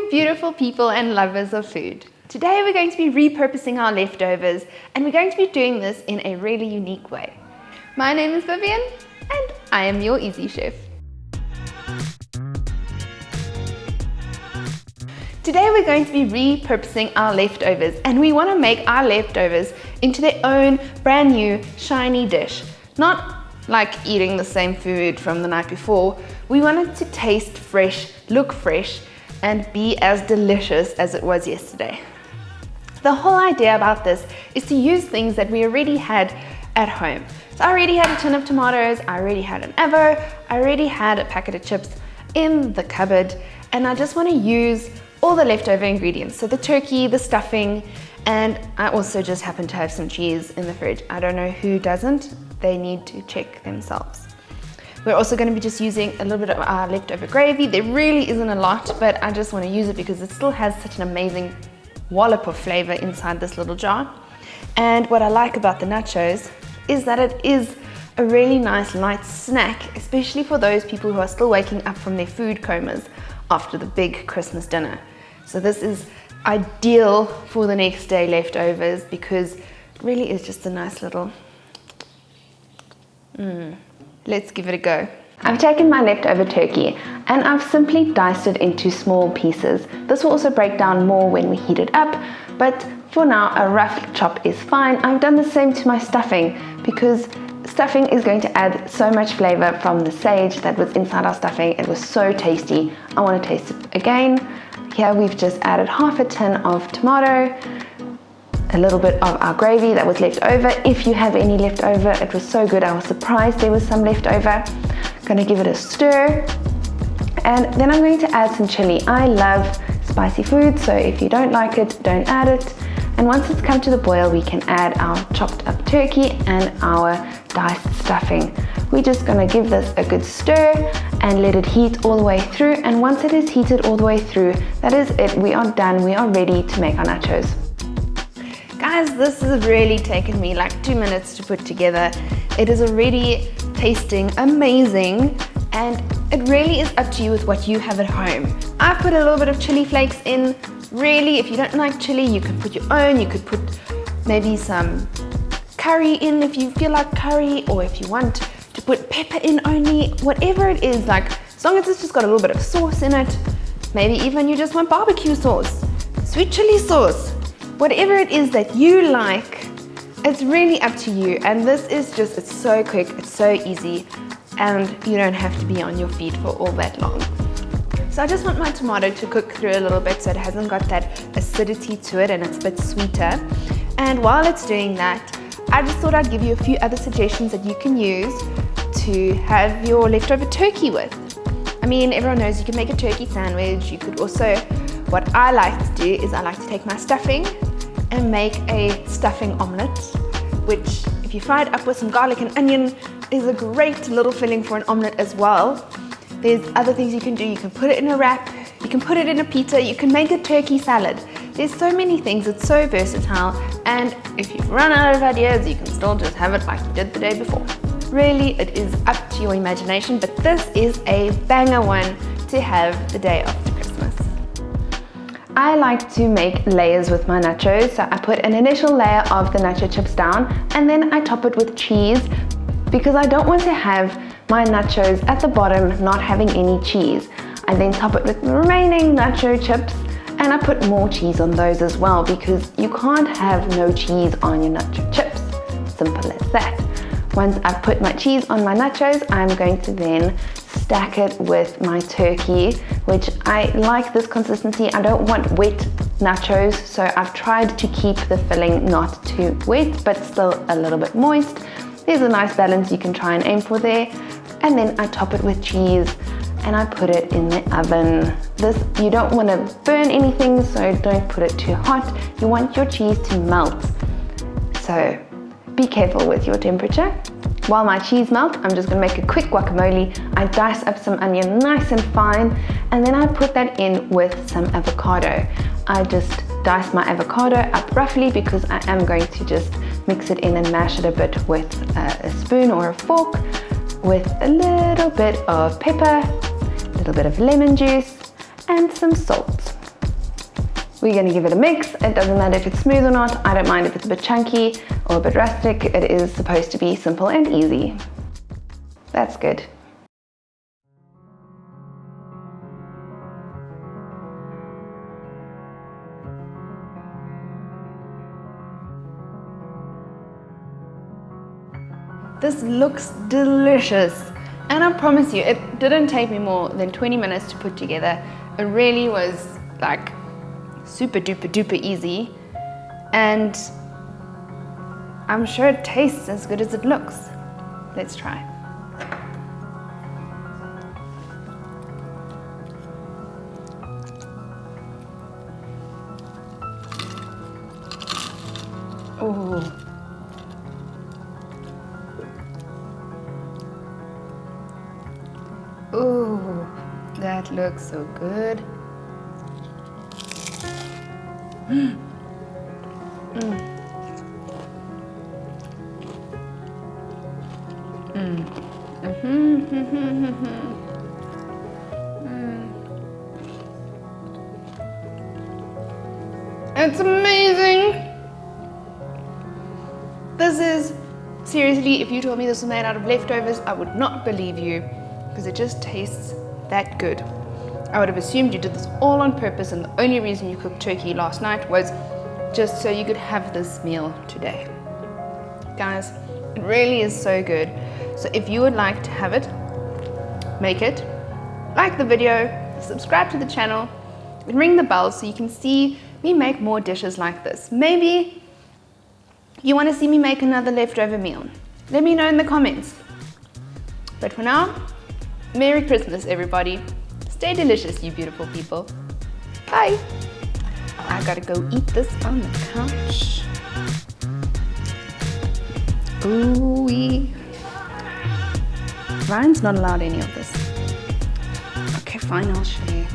you beautiful people and lovers of food. Today we're going to be repurposing our leftovers, and we're going to be doing this in a really unique way. My name is Vivian and I am your Easy Chef. Today we're going to be repurposing our leftovers, and we want to make our leftovers into their own brand new shiny dish. Not like eating the same food from the night before. We want it to taste fresh, look fresh, and be as delicious as it was yesterday. The whole idea about this is to use things that we already had at home. So I already had a tin of tomatoes, I already had an avo, I already had a packet of chips in the cupboard, and I just want to use all the leftover ingredients. So the turkey, the stuffing, and I also just happen to have some cheese in the fridge. I don't know who doesn't. They need to check themselves. We're also going to be just using a little bit of our leftover gravy. There really isn't a lot, but I just want to use it because it still has such an amazing wallop of flavor inside this little jar. And what I like about the nachos is that it is a really nice light snack, especially for those people who are still waking up from their food comas after the big Christmas dinner. So this is ideal for the next day leftovers because it really is just a nice little Let's give it a go. I've taken my leftover turkey and I've simply diced it into small pieces. This will also break down more when we heat it up, but for now a rough chop is fine. I've done the same to my stuffing because stuffing is going to add so much flavor from the sage that was inside our stuffing. It was so tasty. I want to taste it again. Here we've just added half a tin of tomato, a little bit of our gravy that was left over. If you have any left over, it was so good. I was surprised there was some left over. Going to give it a stir, and then I'm going to add some chili. I love spicy food, so if you don't like it, don't add it. And once it's come to the boil, we can add our chopped up turkey and our diced stuffing. We're just going to give this a good stir and let it heat all the way through. And once it is heated all the way through, that is it. We are done. We are ready to make our nachos. Guys, this has really taken me like 2 minutes to put together. It is already tasting amazing, and it really is up to you with what you have at home. I've put a little bit of chili flakes in. Really, if you don't like chili, you can put your own. You could put maybe some curry in if you feel like curry, or if you want to put pepper in only, whatever it is, like as long as it's just got a little bit of sauce in it. Maybe even you just want barbecue sauce, sweet chili sauce. Whatever it is that you like, it's really up to you. And this is just, it's so quick, it's so easy, and you don't have to be on your feet for all that long. So I just want my tomato to cook through a little bit so it hasn't got that acidity to it and it's a bit sweeter. And while it's doing that, I just thought I'd give you a few other suggestions that you can use to have your leftover turkey with. I mean, everyone knows you can make a turkey sandwich. You could also, what I like to do is I like to take my stuffing and make a stuffing omelette, which if you fry it up with some garlic and onion is a great little filling for an omelette as well. There's other things you can do. You can put it in a wrap, you can put it in a pita, you can make a turkey salad. There's so many things, it's so versatile, and if you've run out of ideas, you can still just have it like you did the day before. Really, it is up to your imagination, but this is a banger one to have the day after Christmas. I like to make layers with my nachos, so I put an initial layer of the nacho chips down, and then I top it with cheese because I don't want to have my nachos at the bottom not having any cheese. I then top it with the remaining nacho chips, and I put more cheese on those as well because you can't have no cheese on your nacho chips. Simple as that. Once I've put my cheese on my nachos, I'm going to then stack it with my turkey, which I like this consistency. I don't want wet nachos, so I've tried to keep the filling not too wet, but still a little bit moist. There's a nice balance you can try and aim for there. And then I top it with cheese and I put it in the oven. This, you don't want to burn anything, so don't put it too hot. You want your cheese to melt. So be careful with your temperature. While my cheese melts, I'm just going to make a quick guacamole. I dice up some onion nice and fine, and then I put that in with some avocado. I just dice my avocado up roughly because I am going to just mix it in and mash it a bit with a spoon or a fork, with a little bit of pepper, a little bit of lemon juice, and some salt. We're going to give it a mix. It doesn't matter if it's smooth or not. I don't mind if it's a bit chunky or a bit rustic. It is supposed to be simple and easy. That's good. This looks delicious. And I promise you, it didn't take me more than 20 minutes to put together. It really was like super duper duper easy. And I'm sure it tastes as good as it looks. Let's try. Oh. Ooh, that looks so good. Mm. Mm. Mm. Mm. It's amazing. This is, seriously, if you told me this was made out of leftovers, I would not believe you. Because it just tastes that good. I would have assumed you did this all on purpose and the only reason you cooked turkey last night was just so you could have this meal today. Guys, it really is so good. So if you would like to have it, make it, like the video, subscribe to the channel, and ring the bell so you can see me make more dishes like this. Maybe you want to see me make another leftover meal. Let me know in the comments. But for now, Merry Christmas, everybody. Stay delicious, you beautiful people. Bye. I gotta go eat this on the couch. Ooh-wee. Ryan's not allowed any of this. Okay, fine, I'll share.